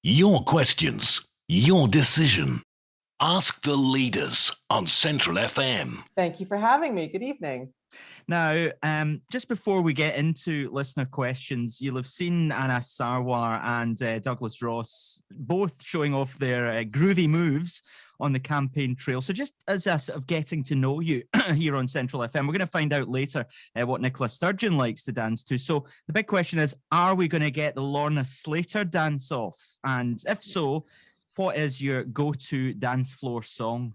Your questions, your decision. Ask the leaders on Central FM. Thank you for having me. Good evening. Now, just before we get into listener questions, you'll have seen Anna Sarwar and Douglas Ross both showing off their groovy moves on the campaign trail. So just as a sort of getting to know you here on Central FM, we're going to find out later what Nicola Sturgeon likes to dance to. So the big question is, are we going to get the Lorna Slater dance off? And if so, what is your go-to dance floor song?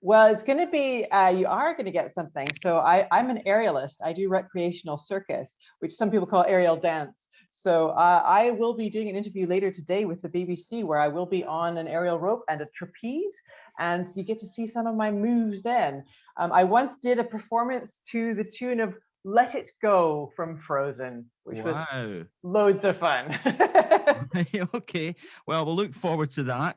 Well, it's going to be, you are going to get something. So I'm an aerialist. I do recreational circus, which some people call aerial dance. So I will be doing an interview later today with the BBC where I will be on an aerial rope and a trapeze. And you get to see some of my moves then. I once did a performance to the tune of Let It Go from Frozen, which was loads of fun. Okay, well, we'll look forward to that.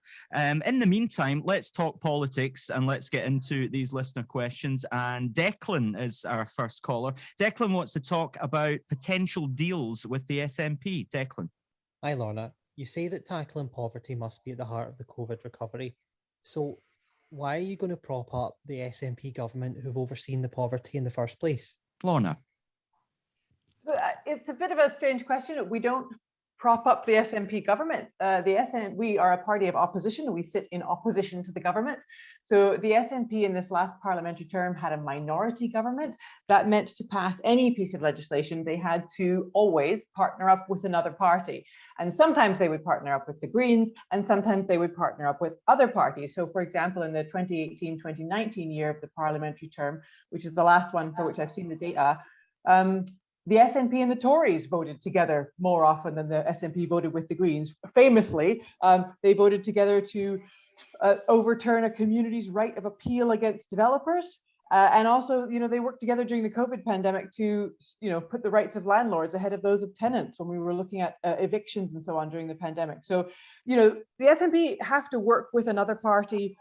In the meantime, let's talk politics and let's get into these listener questions. And Declan is our first caller. Declan wants to talk about potential deals with the SNP. Declan. Hi, Lorna. You say that tackling poverty must be at the heart of the COVID recovery. So why are you going to prop up the SNP government who've overseen the poverty in the first place? Lorna. It's a bit of a strange question. We don't prop up the SNP government. We are a party of opposition. We sit in opposition to the government. So the SNP in this last parliamentary term had a minority government. That meant to pass any piece of legislation, they had to always partner up with another party. And sometimes they would partner up with the Greens, and sometimes they would partner up with other parties. So for example, in the 2018-2019 year of the parliamentary term, which is the last one for which I've seen the data, the SNP and the Tories voted together more often than the SNP voted with the Greens. Famously, they voted together to overturn a community's right of appeal against developers. And also, they worked together during the COVID pandemic to, put the rights of landlords ahead of those of tenants when we were looking at evictions and so on during the pandemic. So, the SNP have to work with another party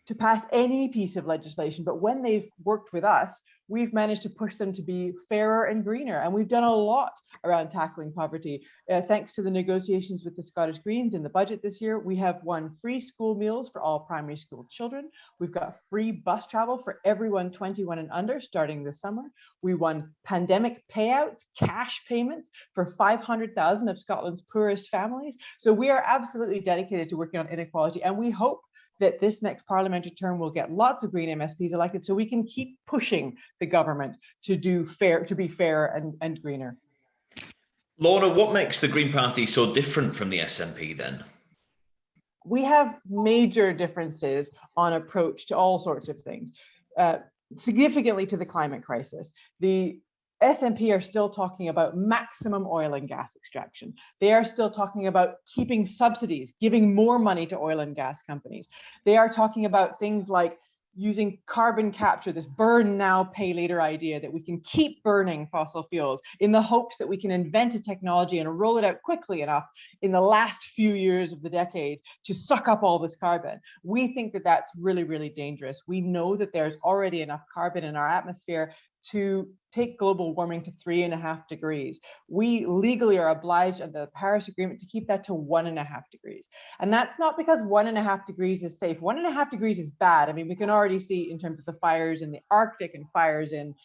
to pass any piece of legislation, but when they've worked with us, we've managed to push them to be fairer and greener. And we've done a lot around tackling poverty. Thanks to the negotiations with the Scottish Greens in the budget this year, we have won free school meals for all primary school children. We've got free bus travel for everyone 21 and under starting this summer. We won pandemic payouts, cash payments for 500,000 of Scotland's poorest families. So we are absolutely dedicated to working on inequality, and we hope that this next parliamentary term will get lots of Green MSPs elected so we can keep pushing the government to be fair and greener. Lorna, what makes the Green Party so different from the SNP then? We have major differences on approach to all sorts of things, significantly to the climate crisis. The SNP are still talking about maximum oil and gas extraction. They are still talking about keeping subsidies, giving more money to oil and gas companies. They are talking about things like using carbon capture, this burn now, pay later idea that we can keep burning fossil fuels in the hopes that we can invent a technology and roll it out quickly enough in the last few years of the decade to suck up all this carbon. We think that that's really, really dangerous. We know that there's already enough carbon in our atmosphere to take global warming to 3.5 degrees. We legally are obliged under the Paris Agreement to keep that to 1.5 degrees. And that's not because 1.5 degrees is safe. 1.5 degrees is bad. I mean, we can already see in terms of the fires in the Arctic and fires in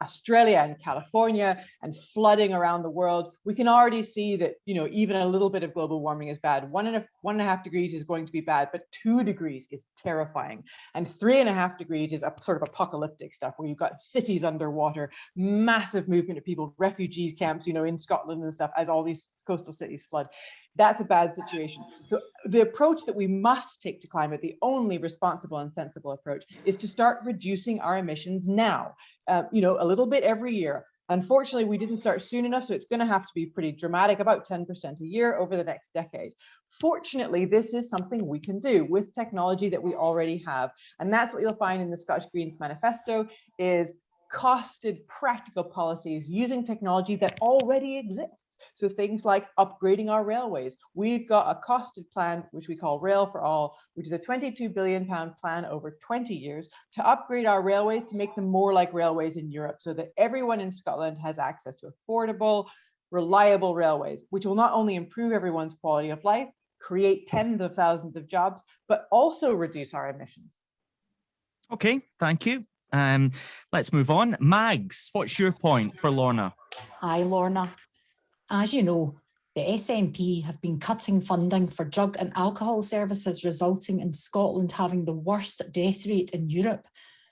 Australia and California and flooding around the world, we can already see that, even a little bit of global warming is bad. 1.5 degrees is going to be bad, but 2 degrees is terrifying. And 3.5 degrees is a sort of apocalyptic stuff where you've got cities underwater, massive movement of people, refugee camps, in Scotland and stuff as all these coastal cities flood. That's a bad situation. So the approach that we must take to climate, the only responsible and sensible approach, is to start reducing our emissions now, a little bit every year. Unfortunately, we didn't start soon enough, so it's going to have to be pretty dramatic, about 10% a year over the next decade. Fortunately, this is something we can do with technology that we already have. And that's what you'll find in the Scottish Greens Manifesto is costed practical policies using technology that already exists. So things like upgrading our railways. We've got a costed plan, which we call Rail for All, which is a £22 billion plan over 20 years to upgrade our railways to make them more like railways in Europe so that everyone in Scotland has access to affordable, reliable railways, which will not only improve everyone's quality of life, create tens of thousands of jobs, but also reduce our emissions. Okay, thank you. Let's move on. Mags, what's your point for Lorna? Hi, Lorna. As you know, the SNP have been cutting funding for drug and alcohol services, resulting in Scotland having the worst death rate in Europe.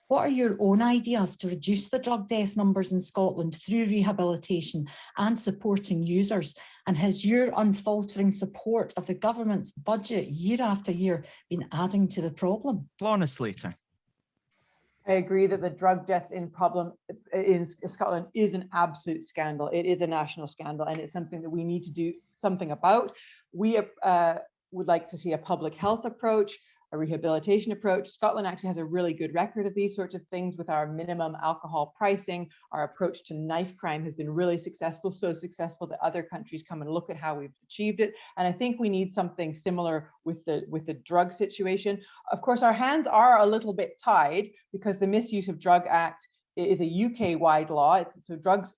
What are your own ideas to reduce the drug death numbers in Scotland through rehabilitation and supporting users? And has your unfaltering support of the government's budget year after year been adding to the problem? Lorna Slater. I agree that the drug deaths in Scotland is an absolute scandal. It is a national scandal, and it's something that we need to do something about. We would like to see a public health approach, a rehabilitation approach. Scotland actually has a really good record of these sorts of things with our minimum alcohol pricing. Our approach to knife crime has been really successful, so successful that other countries come and look at how we've achieved it. And I think we need something similar with the drug situation. Of course, our hands are a little bit tied because the Misuse of Drug Act is a UK-wide law. So drugs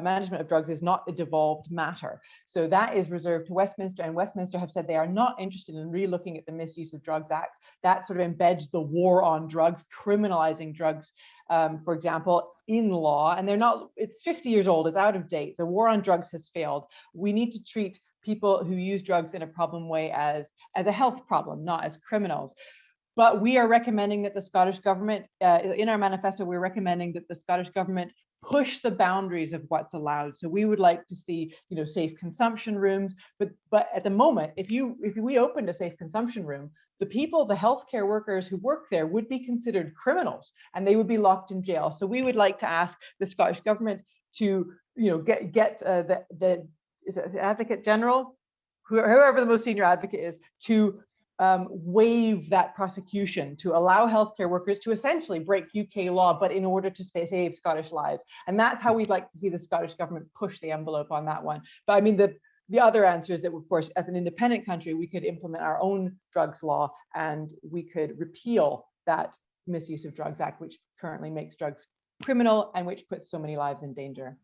management of drugs is not a devolved matter. So that is reserved to Westminster, and Westminster have said they are not interested in re-looking at the Misuse of Drugs Act. That sort of embeds the war on drugs, criminalizing drugs, for example, in law. And they're not, it's 50 years old, it's out of date. The war on drugs has failed. We need to treat people who use drugs in a problem way as a health problem, not as criminals. But we are recommending that the Scottish government, in our manifesto, we're recommending that the Scottish government push the boundaries of what's allowed. So we would like to see, safe consumption rooms. But at the moment, if we opened a safe consumption room, the people, the healthcare workers who work there would be considered criminals, and they would be locked in jail. So we would like to ask the Scottish government to, get the is it the Advocate General, whoever the most senior advocate is, to waive that prosecution, to allow healthcare workers to essentially break UK law, but in order to save Scottish lives. And that's how we'd like to see the Scottish government push the envelope on that one. But I mean, the other answer is that, of course, as an independent country, we could implement our own drugs law, and we could repeal that Misuse of Drugs Act, which currently makes drugs criminal and which puts so many lives in danger.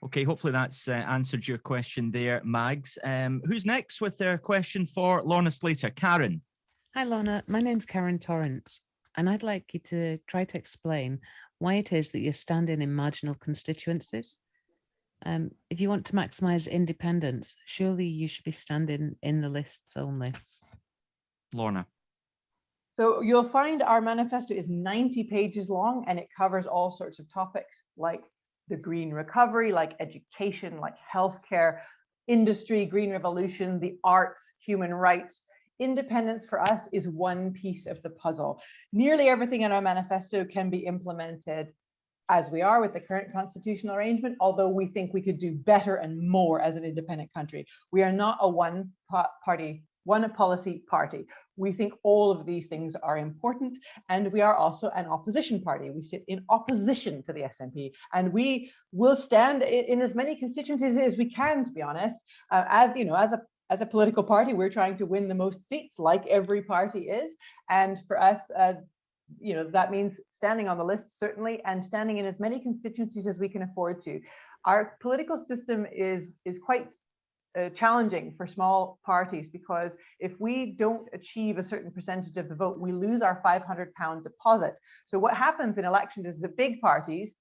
Okay, hopefully that's answered your question there, Mags. Who's next with their question for Lorna Slater? Karen. Hi, Lorna. My name's Karen Torrance, and I'd like you to try to explain why it is that you're standing in marginal constituencies. If you want to maximise independence, surely you should be standing in the lists only. Lorna. So you'll find our manifesto is 90 pages long, and it covers all sorts of topics like the green recovery, like education, like healthcare, industry, green revolution, the arts, human rights. Independence for us is one piece of the puzzle. Nearly everything in our manifesto can be implemented as we are with the current constitutional arrangement, although we think we could do better and more as an independent country. We are not a one policy party. We think all of these things are important, and we are also an opposition party. We sit in opposition to the SNP, and we will stand in as many constituencies as we can, to be honest. As a political party, we're trying to win the most seats, like every party is. And for us, that means standing on the list, certainly, and standing in as many constituencies as we can afford to. Our political system is quite challenging for small parties, because if we don't achieve a certain percentage of the vote, we lose our £500 deposit. So what happens in elections is the big parties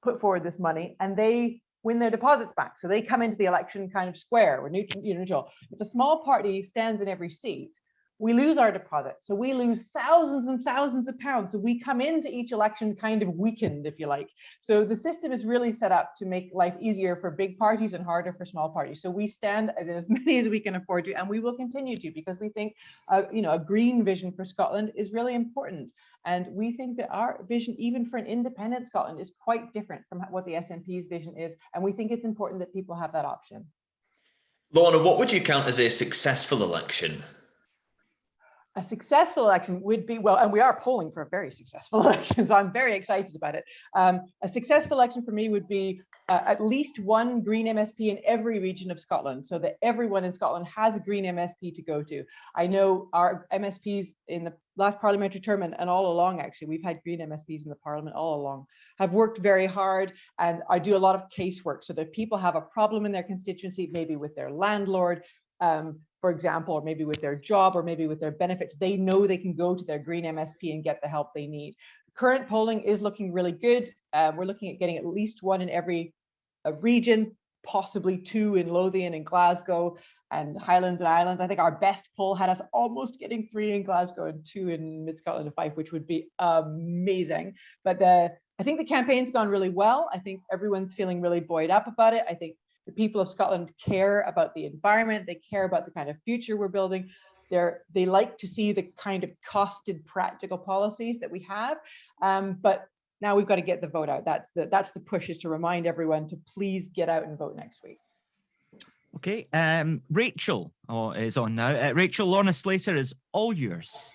put forward this money and they win their deposits back. So they come into the election kind of square, or neutral. If a small party stands in every seat, we lose our deposit. So we lose thousands and thousands of pounds. So we come into each election kind of weakened, if you like. So the system is really set up to make life easier for big parties and harder for small parties. So we stand in as many as we can afford to, and we will continue to, because we think a green vision for Scotland is really important. And we think that our vision, even for an independent Scotland, is quite different from what the SNP's vision is. And we think it's important that people have that option. Lorna, what would you count as a successful election? A successful election would be, well, and we are polling for a very successful election, so I'm very excited about it. A successful election for me would be at least one green MSP in every region of Scotland, so that everyone in Scotland has a green MSP to go to. I know our MSPs in the last parliamentary term and all along, actually, we've had green MSPs in the parliament all along, have worked very hard, and I do a lot of casework so that people have a problem in their constituency, maybe with their landlord, for example, or maybe with their job, or maybe with their benefits, they know they can go to their green MSP and get the help they need. Current polling is looking really good. We're looking at getting at least one in every region, possibly 2 in Lothian and Glasgow and Highlands and Islands. I think our best poll had us almost getting 3 in Glasgow and 2 in Mid-Scotland and Fife, which would be amazing. But I think the campaign's gone really well. I think everyone's feeling really buoyed up about it. I think the people of Scotland care about the environment. They care about the kind of future we're building. They like to see the kind of costed practical policies that we have. But now we've got to get the vote out. That's the push, is to remind everyone to please get out and vote next week. Okay, Rachel is on now. Rachel, Lorna Slater is all yours.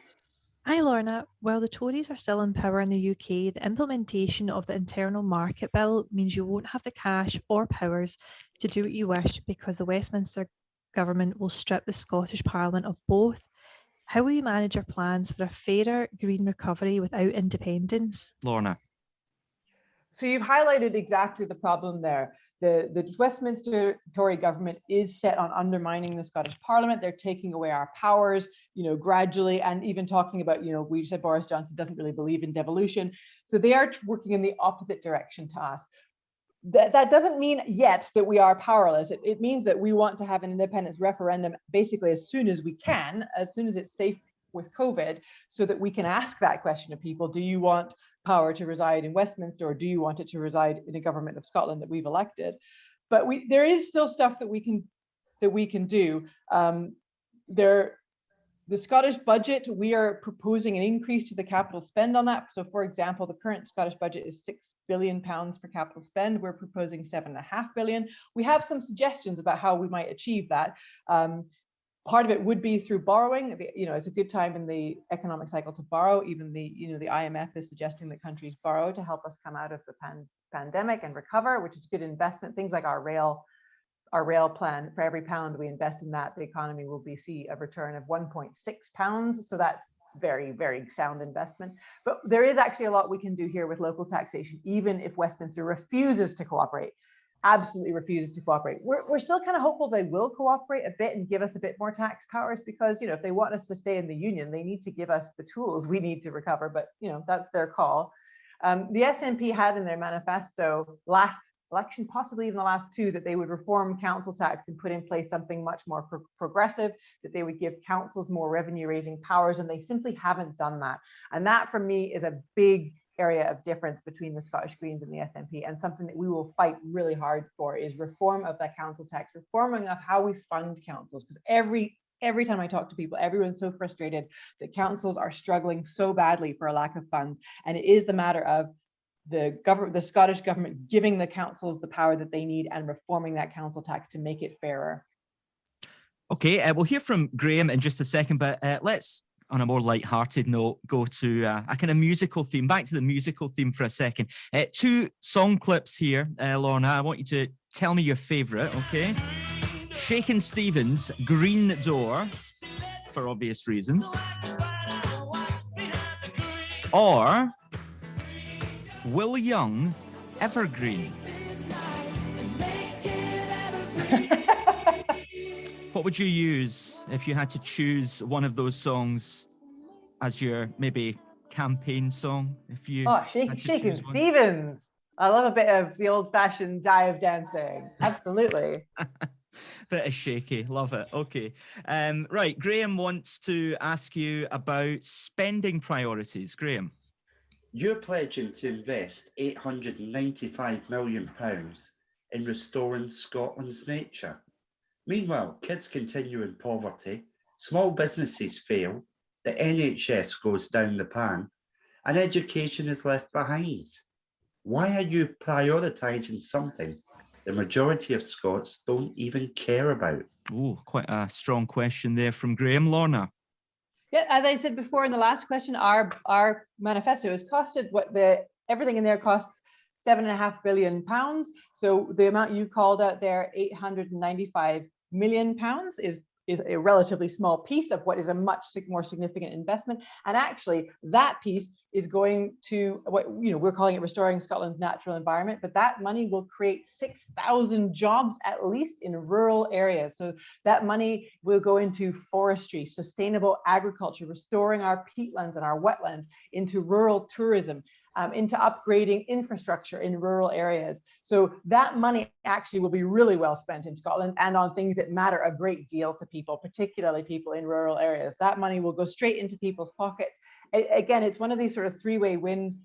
Hi, Lorna. While the Tories are still in power in the UK, the implementation of the Internal Market Bill means you won't have the cash or powers to do what you wish, because the Westminster government will strip the Scottish Parliament of both. How will you manage your plans for a fairer green recovery without independence? Lorna. So you've highlighted exactly the problem there. The Westminster Tory government is set on undermining the Scottish Parliament. They're taking away our powers, gradually, and even talking about, we said Boris Johnson doesn't really believe in devolution. So they are working in the opposite direction to us. That doesn't mean yet that we are powerless. It means that we want to have an independence referendum basically as soon as we can, as soon as it's safe with COVID, so that we can ask that question of people: do you want power to reside in Westminster, or do you want it to reside in a government of Scotland that we've elected? But there is still stuff that we can do. The Scottish budget, we are proposing an increase to the capital spend on that. So, for example, the current Scottish budget is £6 billion for capital spend. We're proposing £7.5 billion. We have some suggestions about how we might achieve that. Part of it would be through borrowing. It's a good time in the economic cycle to borrow. Even the IMF is suggesting that countries borrow to help us come out of the pandemic and recover, which is good investment. Things like our rail plan, for every pound we invest in that, the economy will see a return of 1.6 pounds. So that's very, very sound investment. But there is actually a lot we can do here with local taxation, even if Westminster refuses to cooperate. Absolutely refuses to cooperate. We're still kind of hopeful they will cooperate a bit and give us a bit more tax powers, because if they want us to stay in the union, they need to give us the tools we need to recover. But that's their call. The SNP had in their manifesto last election, possibly even the last 2, that they would reform council tax and put in place something much more progressive, that they would give councils more revenue raising powers, and they simply haven't done that. And that, for me, is a big area of difference between the Scottish Greens and the SNP, and something that we will fight really hard for is reform of that council tax, reforming of how we fund councils, because every time I talk to people, everyone's so frustrated that councils are struggling so badly for a lack of funds, and it is the matter of the Scottish government giving the councils the power that they need and reforming that council tax to make it fairer. Okay, we'll hear from Graham in just a second, but let's, on a more light-hearted note, go to a kind of musical theme. Back to the musical theme for a second. 2 song clips here, Lorna. I want you to tell me your favourite, okay? Shakin' Stevens, Green Door, for obvious reasons. Or Will Young, Evergreen. What would you use if you had to choose one of those songs as your maybe campaign song? If you Shakin' Stevens. I love a bit of the old-fashioned jive dancing. Absolutely. Bit of shaky, love it. Okay, right. Graham wants to ask you about spending priorities. Graham. You're pledging to invest £895 million in restoring Scotland's nature. Meanwhile, kids continue in poverty, small businesses fail, the NHS goes down the pan, and education is left behind. Why are you prioritising something the majority of Scots don't even care about? Oh, quite a strong question there from Graham. Lorna. Yeah, as I said before in the last question, our manifesto has costed everything in there costs £7.5 billion. So the amount you called out there, £895 million, is a relatively small piece of what is a much more significant investment. And actually, that piece is going to what we're calling it Restoring Scotland's Natural Environment, but that money will create 6,000 jobs at least in rural areas. So that money will go into forestry, sustainable agriculture, restoring our peatlands and our wetlands, into rural tourism, into upgrading infrastructure in rural areas. So that money actually will be really well spent in Scotland and on things that matter a great deal to people, particularly people in rural areas. That money will go straight into people's pockets. Again, it's one of these sort of three-way win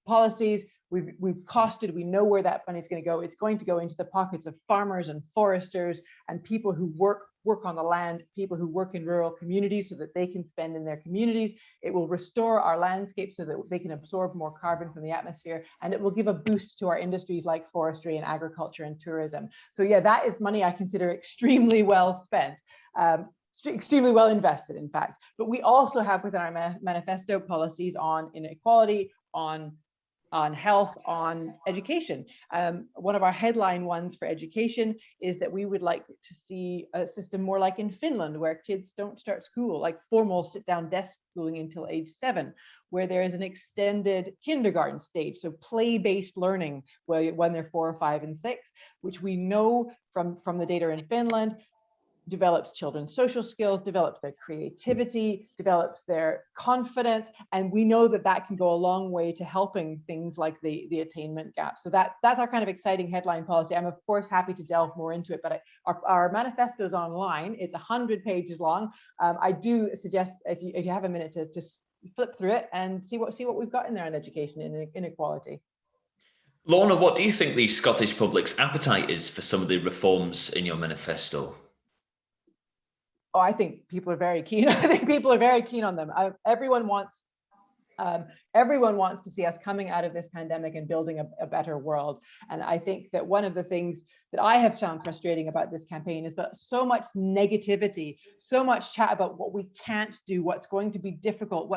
policies. We've costed, we know where that money is going to go. It's going to go into the pockets of farmers and foresters and people who work on the land, people who work in rural communities so that they can spend in their communities. It will restore our landscape so that they can absorb more carbon from the atmosphere, and it will give a boost to our industries like forestry and agriculture and tourism. So yeah, that is money I consider extremely well spent. Extremely well invested, in fact. But we also have within our manifesto policies on inequality, on health, on education. One of our headline ones for education is that we would like to see a system more like in Finland, where kids don't start school, like formal sit-down desk schooling until age 7, where there is an extended kindergarten stage, so play-based learning when they're 4, 5, and 6, which we know from the data in Finland develops children's social skills, develops their creativity, develops their confidence, and we know that that can go a long way to helping things like the attainment gap. So that's our kind of exciting headline policy. I'm of course happy to delve more into it, but our manifesto is online. It's 100 pages long. I do suggest if you have a minute to just flip through it and see what we've got in there on education and inequality. Lorna, what do you think the Scottish public's appetite is for some of the reforms in your manifesto? Oh, I think people are very keen. I think people are very keen on them. Everyone wants to see us coming out of this pandemic and building a better world. And I think that one of the things that I have found frustrating about this campaign is that so much negativity, so much chat about what we can't do, what's going to be difficult,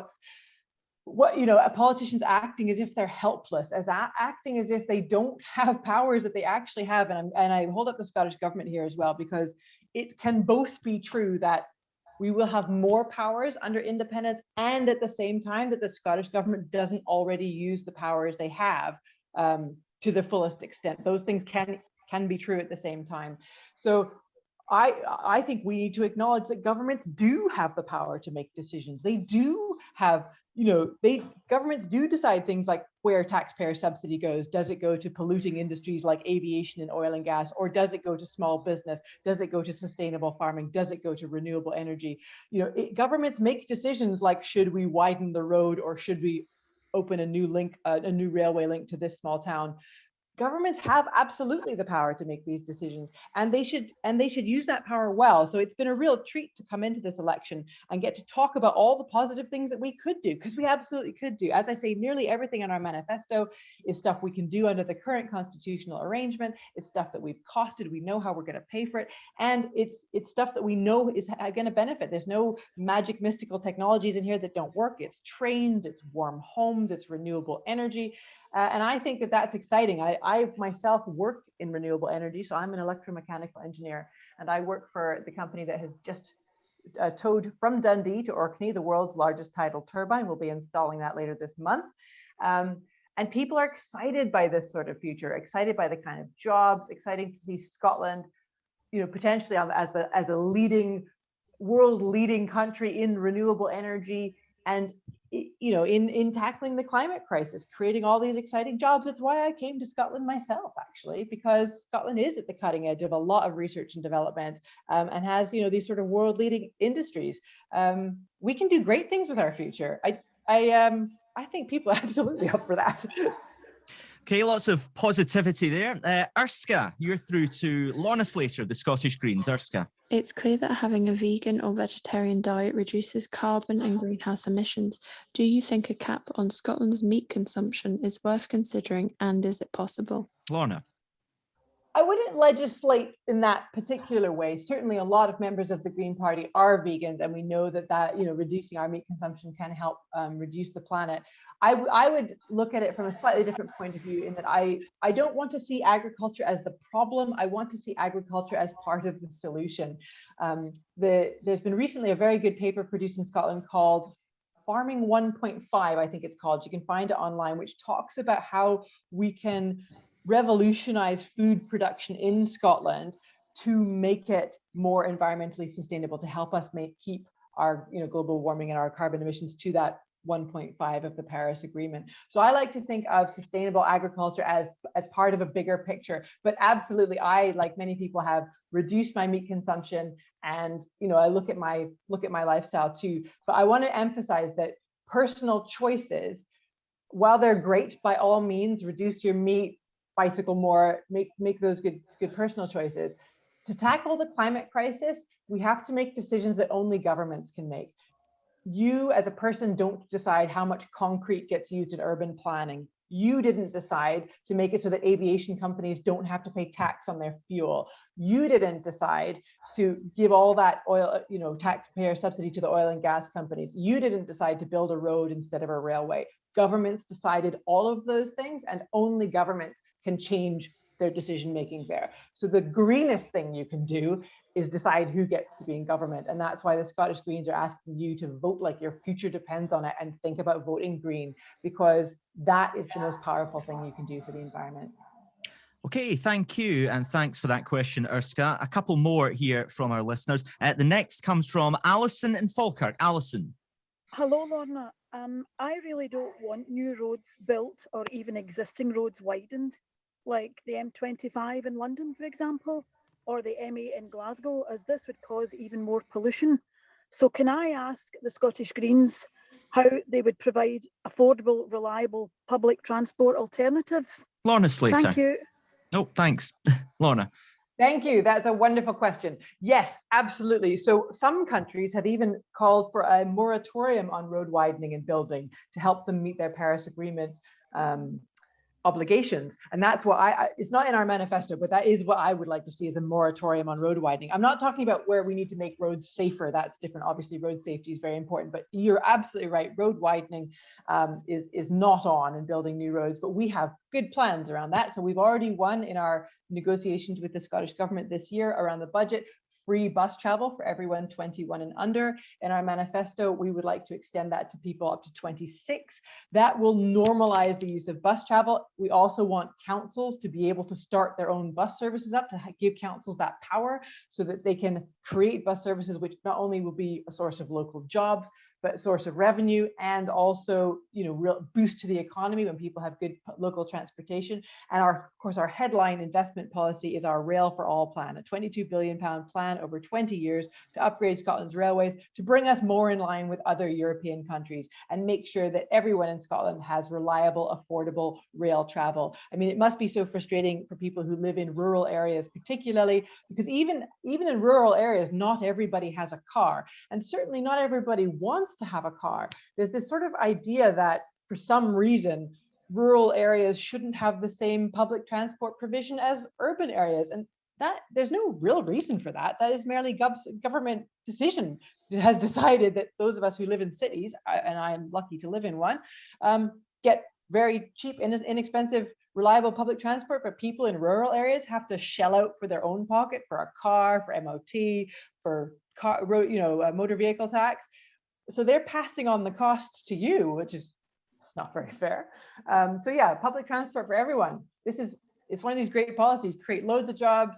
politicians acting as if they're helpless, acting as if they don't have powers that they actually have. And I hold up the Scottish government here as well, because it can both be true that we will have more powers under independence, and at the same time that the Scottish government doesn't already use the powers they have to the fullest extent. Those things can be true at the same time. So I think we need to acknowledge that governments do have the power to make decisions. They do have, governments do decide things like where taxpayer subsidy goes. Does it go to polluting industries like aviation and oil and gas, or does it go to small business? Does it go to sustainable farming? Does it go to renewable energy? Governments make decisions like, should we widen the road, or should we open a new railway link to this small town? Governments have absolutely the power to make these decisions, and they should use that power well. So it's been a real treat to come into this election and get to talk about all the positive things that we could do, because we absolutely could do. As I say, nearly everything in our manifesto is stuff we can do under the current constitutional arrangement. It's stuff that we've costed. We know how we're going to pay for it, and it's stuff that we know is going to benefit. There's no magic mystical technologies in here that don't work. It's trains, it's warm homes, it's renewable energy. And I think that that's exciting. I myself work in renewable energy, so I'm an electromechanical engineer, and I work for the company that has just towed from Dundee to Orkney, the world's largest tidal turbine. We'll be installing that later this month. And people are excited by this sort of future, excited by the kind of jobs, exciting to see Scotland, potentially as a world leading country in renewable energy, and in tackling the climate crisis, creating all these exciting jobs. That's why I came to Scotland myself, actually, because Scotland is at the cutting edge of a lot of research and development, and has these sort of world leading industries. We can do great things with our future. I think people are absolutely up for that. Okay, lots of positivity there. Erska, you're through to Lorna Slater, the Scottish Greens. Erska. It's clear that having a vegan or vegetarian diet reduces carbon and greenhouse emissions. Do you think a cap on Scotland's meat consumption is worth considering, and is it possible? Lorna. I wouldn't legislate in that particular way. Certainly a lot of members of the Green Party are vegans, and we know that reducing our meat consumption can help reduce the planet. I would look at it from a slightly different point of view, in that I don't want to see agriculture as the problem. I want to see agriculture as part of the solution. There's been recently a very good paper produced in Scotland called Farming 1.5, I think it's called. You can find it online, which talks about how we can revolutionize food production in Scotland to make it more environmentally sustainable, to help us keep our global warming and our carbon emissions to that 1.5 of the Paris Agreement. So I like to think of sustainable agriculture as part of a bigger picture. But absolutely, I, like many people, have reduced my meat consumption, and I look at my lifestyle too. But I want to emphasize that personal choices, while they're great, by all means, reduce your meat, bicycle more, make those good personal choices. To tackle the climate crisis, we have to make decisions that only governments can make. You as a person don't decide how much concrete gets used in urban planning. You didn't decide to make it so that aviation companies don't have to pay tax on their fuel. You didn't decide to give all that oil, taxpayer subsidy to the oil and gas companies. You didn't decide to build a road instead of a railway. Governments decided all of those things, and only governments can change their decision making there. So the greenest thing you can do is decide who gets to be in government. And that's why the Scottish Greens are asking you to vote like your future depends on it, and think about voting green, because that is the most powerful thing you can do for the environment. Okay, thank you. And thanks for that question, Erska. A couple more here from our listeners. The next comes from Alison in Falkirk. Alison. Hello, Lorna. I really don't want new roads built or even existing roads widened, like the M25 in London, for example, or the M8 in Glasgow, as this would cause even more pollution. So can I ask the Scottish Greens how they would provide affordable, reliable public transport alternatives? Lorna Slater. Thank you. Oh, thanks. Lorna. Thank you. That's a wonderful question. Yes, absolutely. So some countries have even called for a moratorium on road widening and building to help them meet their Paris Agreement obligations. And that's what it's not in our manifesto, but that is what I would like to see, as a moratorium on road widening. I'm not talking about where we need to make roads safer. That's different. Obviously, road safety is very important, but you're absolutely right. Road widening is not on in building new roads, but we have good plans around that. So we've already won in our negotiations with the Scottish Government this year around the budget. Free bus travel for everyone 21 and under. In our manifesto, we would like to extend that to people up to 26. That will normalize the use of bus travel. We also want councils to be able to start their own bus services up, to give councils that power so that they can create bus services, which not only will be a source of local jobs, but a source of revenue, and also, real boost to the economy when people have good local transportation. And of course, our headline investment policy is our Rail for All plan, a £22 billion plan over 20 years to upgrade Scotland's railways, to bring us more in line with other European countries and make sure that everyone in Scotland has reliable, affordable rail travel. I mean, it must be so frustrating for people who live in rural areas, particularly because even in rural areas, not everybody has a car, and certainly not everybody wants to have a car. There's this sort of idea that for some reason rural areas shouldn't have the same public transport provision as urban areas, and that there's no real reason for that. That is merely government decision has decided that those of us who live in cities, and I'm lucky to live in one, get very cheap, inexpensive, reliable public transport, but people in rural areas have to shell out for their own pocket for a car, for MOT, for motor vehicle tax. So they're passing on the costs to you, which is not very fair. So yeah, public transport for everyone. It's one of these great policies: create loads of jobs,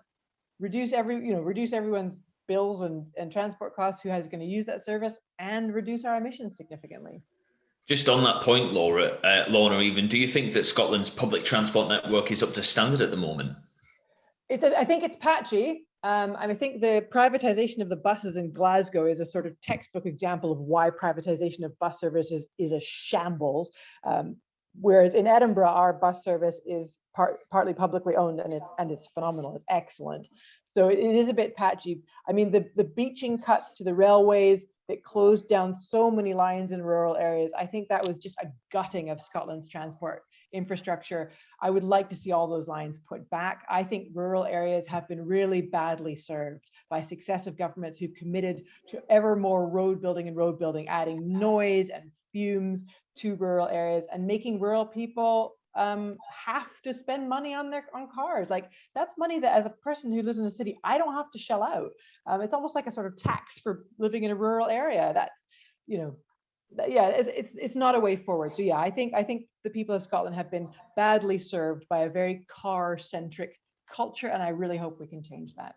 reduce everyone's bills and transport costs who is going to use that service, and reduce our emissions significantly. Just on that point, Lorna, even, do you think that Scotland's public transport network is up to standard at the moment? I think it's patchy. I think the privatization of the buses in Glasgow is a sort of textbook example of why privatization of bus services is a shambles. Whereas in Edinburgh, our bus service is partly publicly owned, and it's phenomenal. It's excellent. So it is a bit patchy. I mean, the beaching cuts to the railways that closed down so many lines in rural areas, I think that was just a gutting of Scotland's transport infrastructure. I would like to see all those lines put back. I think rural areas have been really badly served by successive governments who've committed to ever more road building, adding noise and fumes to rural areas, and making rural people have to spend money on cars. Like, that's money that, as a person who lives in a city, I don't have to shell out. It's almost like a sort of tax for living in a rural area. That's, yeah, it's not a way forward. So yeah, I think the people of Scotland have been badly served by a very car-centric culture, and I really hope we can change that.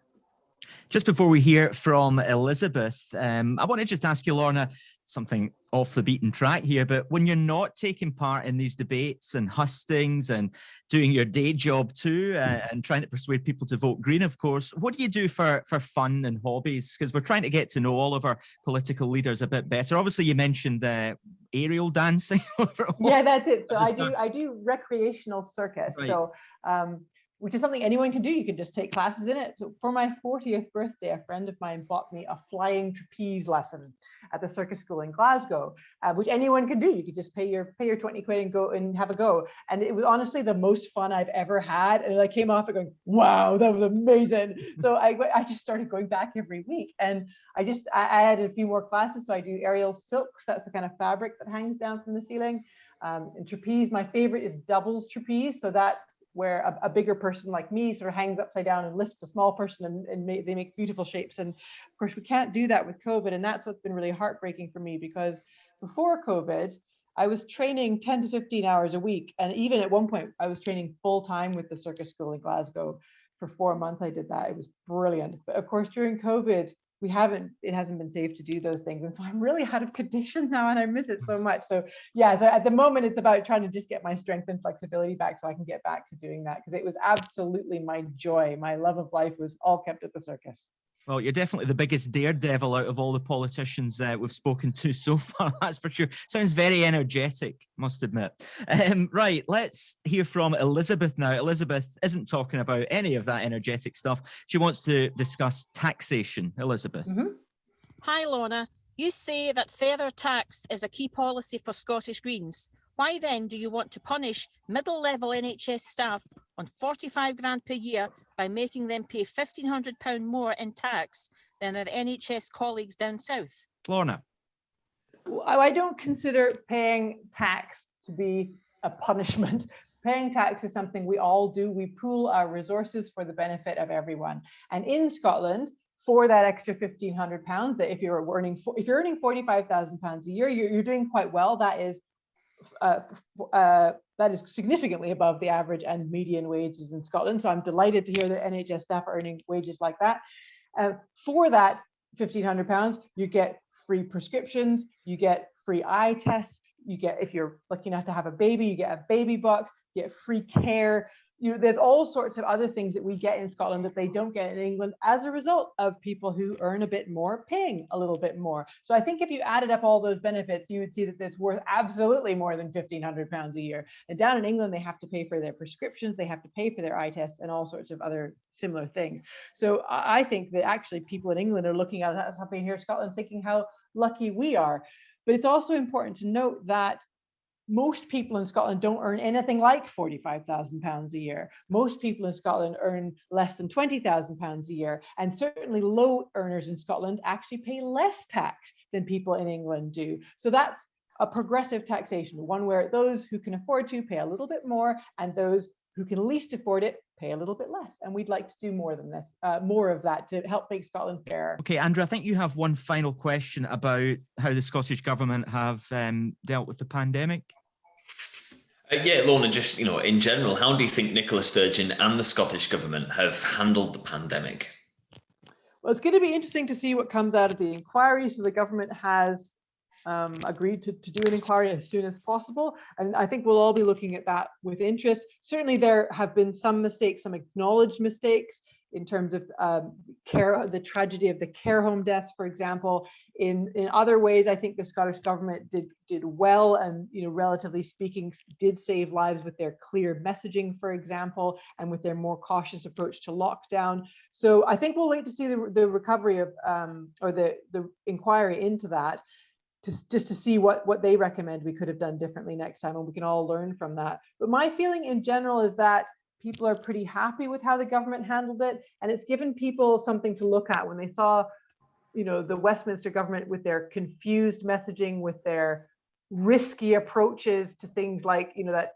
Just before we hear from Elizabeth, I want to just ask you, Lorna, something off the beaten track here, but when you're not taking part in these debates and hustings and doing your day job too, and trying to persuade people to vote Green, of course, what do you do for fun and hobbies? Because we're trying to get to know all of our political leaders a bit better. Obviously, you mentioned aerial dancing. Yeah, that's it. So I do recreational circus. Right. So which is something anyone can do. You can just take classes in it. So for my 40th birthday, a friend of mine bought me a flying trapeze lesson at the circus school in Glasgow, which anyone can do. You could just pay your 20 quid and go and have a go. And it was honestly the most fun I've ever had. And I came off it going, wow, that was amazing. So I just started going back every week. And I added a few more classes. So I do aerial silks. That's the kind of fabric that hangs down from the ceiling. And trapeze, my favorite is doubles trapeze. So that's where a bigger person like me sort of hangs upside down and lifts a small person, and they make beautiful shapes. And of course, we can't do that with COVID. And that's what's been really heartbreaking for me, because before COVID, I was training 10 to 15 hours a week. And even at one point, I was training full time with the circus school in Glasgow. For 4 months, I did that. It was brilliant. But of course, during COVID, it hasn't been safe to do those things. And so I'm really out of condition now, and I miss it so much. So yeah, so at the moment it's about trying to just get my strength and flexibility back so I can get back to doing that, because it was absolutely my joy. My love of life was all kept at the circus. Well, you're definitely the biggest daredevil out of all the politicians we've spoken to so far, that's for sure. Sounds very energetic, must admit. Right, let's hear from Elizabeth now. Elizabeth isn't talking about any of that energetic stuff. She wants to discuss taxation. Elizabeth. Mm-hmm. Hi, Lorna. You say that further tax is a key policy for Scottish Greens. Why then do you want to punish middle-level NHS staff on 45 grand per year by making them pay £1,500 more in tax than their NHS colleagues down south? Lorna. I don't consider paying tax to be a punishment. Paying tax is something we all do. We pool our resources for the benefit of everyone. And in Scotland, for that extra £1,500, that if you're earning £45,000 a year, you're doing quite well. That is significantly above the average and median wages in Scotland. So I'm delighted to hear that NHS staff are earning wages like that. For that £1,500, you get free prescriptions, you get free eye tests, you get, if you're lucky enough to have a baby, you get a baby box, you get free care. There's all sorts of other things that we get in Scotland that they don't get in England as a result of people who earn a bit more paying a little bit more. So I think if you added up all those benefits, you would see that it's worth absolutely more than £1,500 a year. And down in England, they have to pay for their prescriptions, they have to pay for their eye tests and all sorts of other similar things. So I think that actually people in England are looking at us up here in Scotland thinking how lucky we are. But it's also important to note that most people in Scotland don't earn anything like £45,000 a year. Most people in Scotland earn less than £20,000 a year. And certainly low earners in Scotland actually pay less tax than people in England do. So that's a progressive taxation, one where those who can afford to pay a little bit more, and those who can least afford it pay a little bit less. And we'd like to do more than this, more of that to help make Scotland fairer. Okay, Andrew, I think you have one final question about how the Scottish Government have dealt with the pandemic. Yeah, Lorna, just, in general, how do you think Nicola Sturgeon and the Scottish Government have handled the pandemic? Well, it's going to be interesting to see what comes out of the inquiry. So the government has agreed to do an inquiry as soon as possible. And I think we'll all be looking at that with interest. Certainly there have been some mistakes, some acknowledged mistakes in terms of the tragedy of the care home deaths, for example. In other ways, I think the Scottish Government did well, and relatively speaking, did save lives with their clear messaging, for example, and with their more cautious approach to lockdown. So I think we'll wait to see the recovery of or the inquiry into that, just to see what they recommend we could have done differently next time, and we can all learn from that. But my feeling in general is that people are pretty happy with how the government handled it, and it's given people something to look at when they saw, the Westminster government with their confused messaging, with their risky approaches to things like, that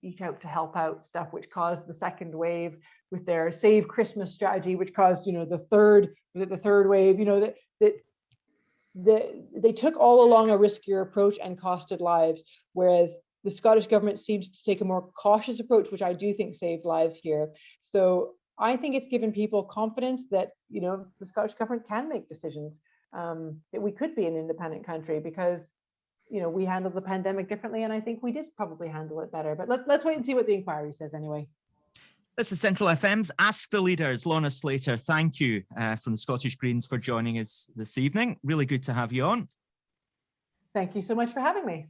eat out to help out stuff, which caused the second wave, with their Save Christmas strategy, which caused, the third wave, that they took all along a riskier approach and costed lives, whereas the Scottish government seems to take a more cautious approach, which I do think saved lives here. So I think it's given people confidence that, you know, the Scottish government can make decisions, that we could be an independent country because, you know, we handled the pandemic differently, and I think we did probably handle it better. But let's wait and see what the inquiry says anyway. This is Central FM's Ask the Leaders. Lorna Slater, thank you from the Scottish Greens for joining us this evening. Really good to have you on. Thank you so much for having me.